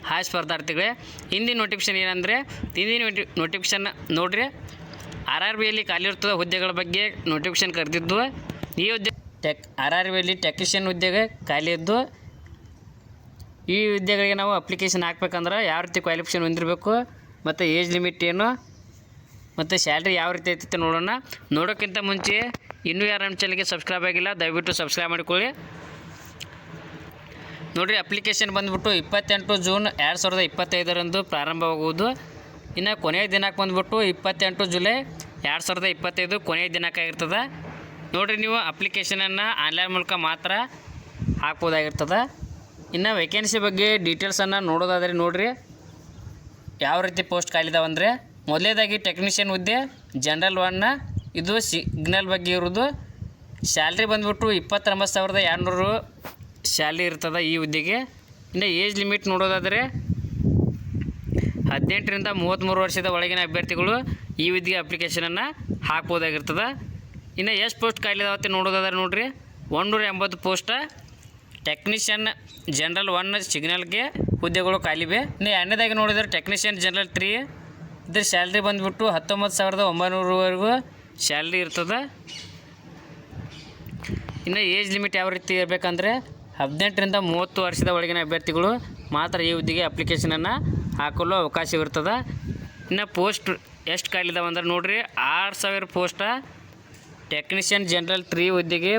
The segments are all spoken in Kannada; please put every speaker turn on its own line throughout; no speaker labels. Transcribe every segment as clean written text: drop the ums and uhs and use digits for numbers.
ಹಾಯ್ ಸ್ಪರ್ಧಾರ್ಥಿಗಳೇ, ಹಿಂದಿನ ನೋಟಿಫಿಕೇಶನ್ ಏನಂದರೆ ನೋಟಿಫಿಕೇಶನ್ ನೋಡಿರಿ. RRBಯಲ್ಲಿ ಖಾಲಿ ಇರ್ತದ ಹುದ್ದೆಗಳ ಬಗ್ಗೆ ನೋಟಿಫಿಕೇಶನ್ ಕರೆದಿದ್ದು. ಈ ಹುದ್ದೆ RRBಯಲ್ಲಿ ಟೆಕ್ನಿಷಿಯನ್ ಹುದ್ದೆಗೆ ಖಾಲಿ ಇದ್ದು, ಈ ಹುದ್ದೆಗಳಿಗೆ ನಾವು ಅಪ್ಲಿಕೇಶನ್ ಹಾಕ್ಬೇಕಂದ್ರೆ ಯಾವ ರೀತಿ ಕ್ವಾಲಿಫಿಕೇಷನ್ ಹೊಂದಿರಬೇಕು ಮತ್ತು ಏಜ್ ಲಿಮಿಟ್ ಏನು ಮತ್ತು ಸ್ಯಾಲ್ರಿ ಯಾವ ರೀತಿ ಐತೆ ನೋಡೋಣ. ನೋಡೋಕ್ಕಿಂತ ಮುಂಚೆ ಇನ್ನೂ ಯಾರು ನಮ್ಮ ಚಾನಲ್ಗೆ ಸಬ್ಸ್ಕ್ರೈಬ್ ಆಗಿಲ್ಲ ದಯವಿಟ್ಟು ಸಬ್ಸ್ಕ್ರೈಬ್ ಮಾಡಿಕೊಳ್ಳಿ. ನೋಡಿರಿ, ಅಪ್ಲಿಕೇಶನ್ ಬಂದುಬಿಟ್ಟು 28 ಜೂನ್ 2025 ಪ್ರಾರಂಭವಾಗುವುದು. ಇನ್ನು ಕೊನೆಯ ದಿನಾಂಕ ಬಂದುಬಿಟ್ಟು 28 ಜುಲೈ 2025 ಕೊನೆಯ ದಿನಾಂಕ ಆಗಿರ್ತದೆ. ನೋಡಿರಿ, ನೀವು ಅಪ್ಲಿಕೇಶನನ್ನು ಆನ್ಲೈನ್ ಮೂಲಕ ಮಾತ್ರ ಹಾಕ್ಬೋದಾಗಿರ್ತದೆ. ಇನ್ನು ವೇಕೆನ್ಸಿ ಬಗ್ಗೆ ಡೀಟೇಲ್ಸನ್ನು ನೋಡೋದಾದರೆ ನೋಡಿರಿ ಯಾವ ರೀತಿ ಪೋಸ್ಟ್ ಖಾಲಿದಾವಂದರೆ, ಮೊದಲೇದಾಗಿ ಟೆಕ್ನಿಷಿಯನ್ ಹುದ್ದೆ ಜನರಲ್ 1, ಇದು ಸಿಗ್ನಲ್ ಬಗ್ಗೆ ಇರೋದು. ಸ್ಯಾಲ್ರಿ ಬಂದುಬಿಟ್ಟು 29,200 ಸ್ಯಾಲ್ರಿ ಇರ್ತದೆ ಈ ಹುದ್ದೆಗೆ. ಇನ್ನು ಏಜ್ ಲಿಮಿಟ್ ನೋಡೋದಾದರೆ 18 ರಿಂದ 33 ವರ್ಷದ ಒಳಗಿನ ಅಭ್ಯರ್ಥಿಗಳು ಈ ಹುದ್ದೆಗೆ ಅಪ್ಲಿಕೇಶನನ್ನು ಹಾಕ್ಬೋದಾಗಿರ್ತದೆ. ಇನ್ನು ಎಷ್ಟು ಪೋಸ್ಟ್ ಖಾಲಿದಾವತ್ತೆ ನೋಡೋದಾದ್ರೆ ನೋಡಿರಿ 180 ಪೋಸ್ಟ ಟೆಕ್ನಿಷಿಯನ್ ಜನರಲ್ 1 ಸಿಗ್ನಲ್ಗೆ ಹುದ್ದೆಗಳು ಖಾಲಿವೆ. ಇನ್ನು ಎರಡನೇದಾಗಿ ನೋಡಿದರೆ ಟೆಕ್ನಿಷಿಯನ್ ಜನರಲ್ 3, ಇದ್ರ ಸ್ಯಾಲ್ರಿ ಬಂದುಬಿಟ್ಟು 19,900ವರೆಗೂ ಸ್ಯಾಲ್ರಿ ಇರ್ತದೆ. ಇನ್ನು ಏಜ್ ಲಿಮಿಟ್ ಯಾವ ರೀತಿ ಇರಬೇಕಂದ್ರೆ 18 ರಿಂದ 30 ವರ್ಷದ ಒಳಗಿನ ಅಭ್ಯರ್ಥಿಗಳು ಮಾತ್ರ ಈ ಹುದ್ದೆಗೆ ಅಪ್ಲಿಕೇಶನನ್ನು ಹಾಕಲು ಅವಕಾಶವಿರ್ತದೆ. ಇನ್ನು ಪೋಸ್ಟ್ ಎಷ್ಟು ಖಾಲಿದಾವೆ ಅಂದ್ರೆ ನೋಡಿರಿ 6,000 ಪೋಸ್ಟ ಟೆಕ್ನಿಷಿಯನ್ ಜನರಲ್ 3 ಹುದ್ದೆಗೆ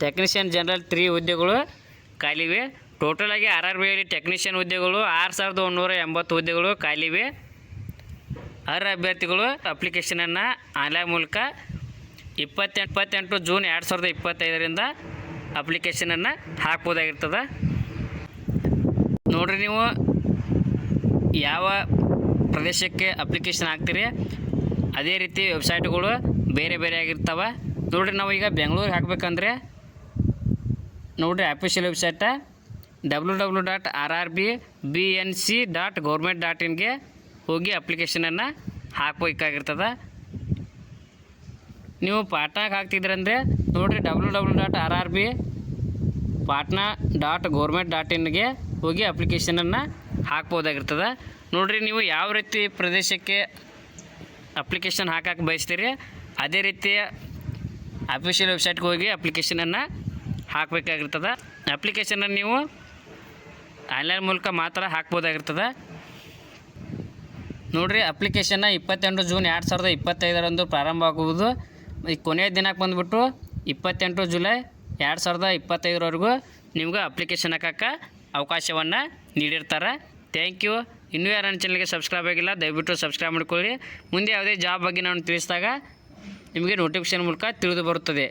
ಟೆಕ್ನಿಷಿಯನ್ ಜನರಲ್ 3 ಹುದ್ದೆಗಳು ಖಾಲಿವೆ. ಟೋಟಲಾಗಿ RRBಯಲ್ಲಿ ಟೆಕ್ನಿಷಿಯನ್ ಹುದ್ದೆಗಳು 6,180 ಹುದ್ದೆಗಳು ಖಾಲಿವೆ. ಅರ್ಹ ಅಭ್ಯರ್ಥಿಗಳು ಅಪ್ಲಿಕೇಶನನ್ನು ಆನ್ಲೈನ್ ಮೂಲಕ 28 ಜೂನ್ 2025 ಅಪ್ಲಿಕೇಶನನ್ನು ಹಾಕ್ಬೋದಾಗಿರ್ತದೆ. ನೋಡಿರಿ, ನೀವು ಯಾವ ಪ್ರದೇಶಕ್ಕೆ ಅಪ್ಲಿಕೇಶನ್ ಹಾಕ್ತೀರಿ ಅದೇ ರೀತಿ ವೆಬ್ಸೈಟ್ಗಳು ಬೇರೆ ಬೇರೆ ಆಗಿರ್ತವೆ. ನೋಡಿರಿ, ನಾವು ಈಗ ಬೆಂಗಳೂರಿಗೆ ಹಾಕಬೇಕಂದ್ರೆ ನೋಡಿರಿ ಅಫಿಷಿಯಲ್ ವೆಬ್ಸೈಟ www.rrbnc.government.in ಹೋಗಿ ಅಪ್ಲಿಕೇಶನನ್ನು ಹಾಕಬೇಕಾಗಿರ್ತದೆ. ನೀವು ಪಾಟ್ನಾಗೆ ಹಾಕ್ತಿದ್ರಂದರೆ ನೋಡಿರಿ www.rrbpatna.government.in ಹೋಗಿ ಅಪ್ಲಿಕೇಶನನ್ನು ಹಾಕ್ಬೋದಾಗಿರ್ತದೆ. ನೋಡಿರಿ, ನೀವು ಯಾವ ರೀತಿ ಪ್ರದೇಶಕ್ಕೆ ಅಪ್ಲಿಕೇಶನ್ ಹಾಕಕ್ಕೆ ಬಯಸ್ತೀರಿ ಅದೇ ರೀತಿಯ ಅಫಿಷಿಯಲ್ ವೆಬ್ಸೈಟ್ಗೆ ಹೋಗಿ ಅಪ್ಲಿಕೇಶನನ್ನು ಹಾಕಬೇಕಾಗಿರ್ತದೆ. ಅಪ್ಲಿಕೇಶನನ್ನು ನೀವು ಆನ್ಲೈನ್ ಮೂಲಕ ಮಾತ್ರ ಹಾಕ್ಬೋದಾಗಿರ್ತದೆ. ನೋಡಿರಿ, ಅಪ್ಲಿಕೇಶನ್ನ 28 ಜೂನ್ 2025 ಪ್ರಾರಂಭ ಆಗುವುದು. ಈ ಕೊನೆಯ ದಿನಾಂಕ ಬಂದುಬಿಟ್ಟು 28 ಜುಲೈ 2025 ನಿಮ್ಗೆ ಅಪ್ಲಿಕೇಶನ್ ಹಾಕಕ್ಕೆ ಅವಕಾಶವನ್ನು ನೀಡಿರ್ತಾರೆ. Thank you. ಇನ್ನೂ ಯಾರು ನನ್ನ ಚಾನಲ್ಗೆ ಸಬ್ಸ್ಕ್ರೈಬ್ ಆಗಿಲ್ಲ ದಯವಿಟ್ಟು ಸಬ್ಸ್ಕ್ರೈಬ್ ಮಾಡ್ಕೊಳ್ಳಿ. ಮುಂದೆ ಯಾವುದೇ ಜಾಬ್ ಬಗ್ಗೆ ನಾನು ತಿಳಿಸಿದಾಗ ನಿಮಗೆ ನೋಟಿಫಿಕೇಶನ್ ಮೂಲಕ ತಿಳಿದು ಬರುತ್ತದೆ.